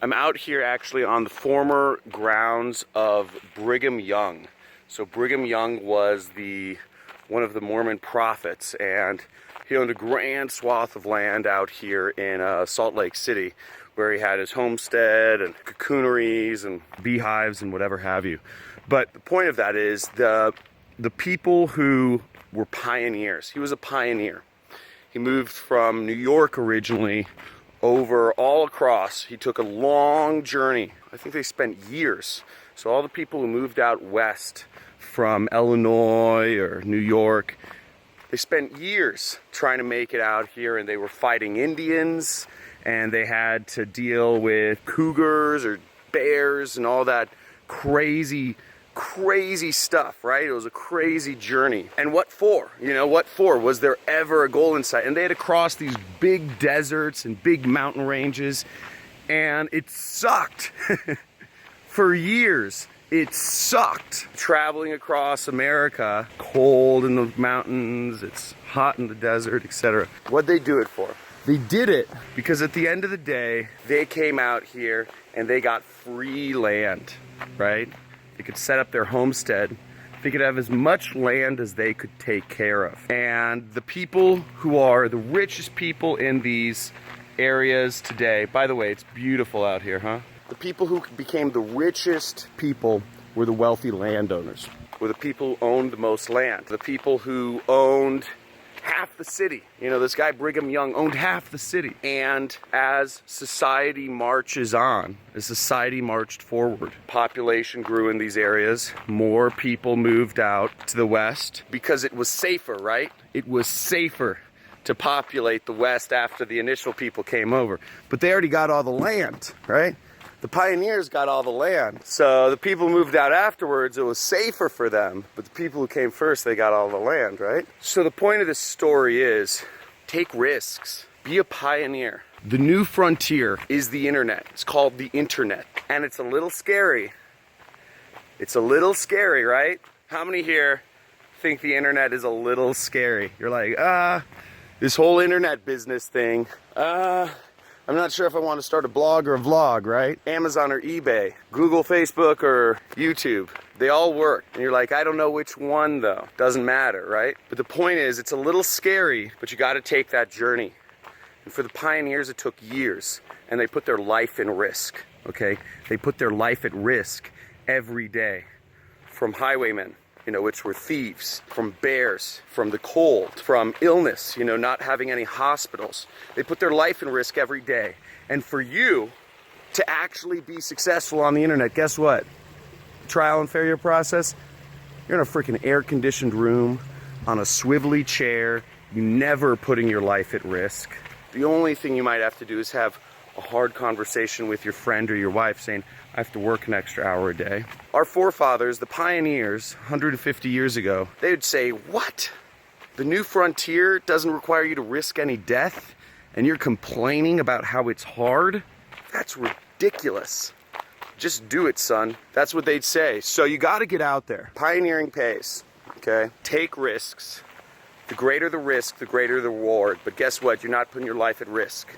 I'm out here actually on the former grounds of Brigham Young. So Brigham Young was one of the Mormon prophets, and he owned a grand swath of land out here in Salt Lake City, where he had his homestead and cocooneries and beehives and whatever have you. But the point of that is the people who were pioneers. He was a pioneer. He moved from New York originally over all across. He took a long journey. I think they spent years. So all the people who moved out west from Illinois or New York, they spent years trying to make it out here, and they were fighting Indians, and they had to deal with cougars or bears and all that crazy stuff, right? It was a crazy journey. And what for? You know, what for? Was there ever a goal in sight? And they had to cross these big deserts and big mountain ranges, and it sucked. For years, it sucked. Traveling across America, cold in the mountains, it's hot in the desert, etc. What'd they do it for? They did it because at the end of the day, they came out here and they got free land, right? They could set up their homestead. They could have as much land as they could take care of. And the people who are the richest people in these areas today, by the way, it's beautiful out here, huh? The people who became the richest people were the wealthy landowners, were the people who owned the most land, the people who owned half the city. You know, this guy Brigham Young owned half the city. And as society marches on, as society marched forward, population grew in these areas, more people moved out to the west because it was safer, right? It was safer to populate the west after the initial people came over. But they already got all the land, right? The pioneers got all the land. So the people who moved out afterwards, it was safer for them. But the people who came first, they got all the land, right? So the point of this story is, take risks. Be a pioneer. The new frontier is the internet. It's called the internet. And it's a little scary. It's a little scary, right? How many here think the internet is a little scary? You're like, this whole internet business thing, I'm not sure if I want to start a blog or a vlog, right? Amazon or eBay, Google, Facebook, or YouTube. They all work. And you're like, I don't know which one though. Doesn't matter, right? But the point is, it's a little scary, but you got to take that journey. And for the pioneers, it took years. And they put their life in risk, okay? They put their life at risk every day. From highwaymen, you know, which were thieves, from bears, from the cold, from illness, you know, not having any hospitals. They put their life in risk every day. And for you to actually be successful on the internet, guess what? Trial and failure process, you're in a freaking air-conditioned room, on a swivelly chair, you never putting your life at risk. The only thing you might have to do is have a hard conversation with your friend or your wife saying, I have to work an extra hour a day. Our forefathers, the pioneers, 150 years ago, they would say, what? The new frontier doesn't require you to risk any death, and you're complaining about how it's hard? That's ridiculous. Just do it, son. That's what they'd say. So you got to get out there. Pioneering pays, okay? Take risks. The greater the risk, the greater the reward. But guess what? You're not putting your life at risk.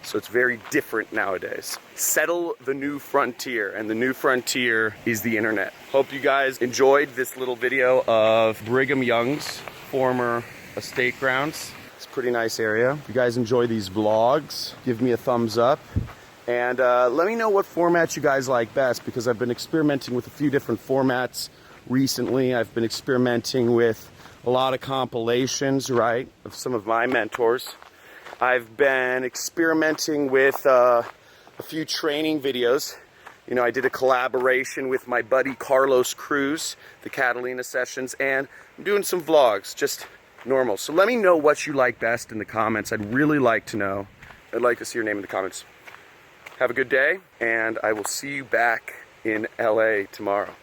So it's very different nowadays. Settle the new frontier, and the new frontier is the internet. Hope you guys enjoyed this little video of Brigham Young's former estate grounds. It's a pretty nice area. If you guys enjoy these vlogs, give me a thumbs up. And let me know what formats you guys like best, because I've been experimenting with a few different formats recently. I've been experimenting with a lot of compilations, right, of some of my mentors. I've been experimenting with a few training videos. You know, I did a collaboration with my buddy Carlos Cruz, the Catalina Sessions, and I'm doing some vlogs, just normal. So let me know what you like best in the comments. I'd really like to know. I'd like to see your name in the comments. Have a good day, and I will see you back in LA tomorrow.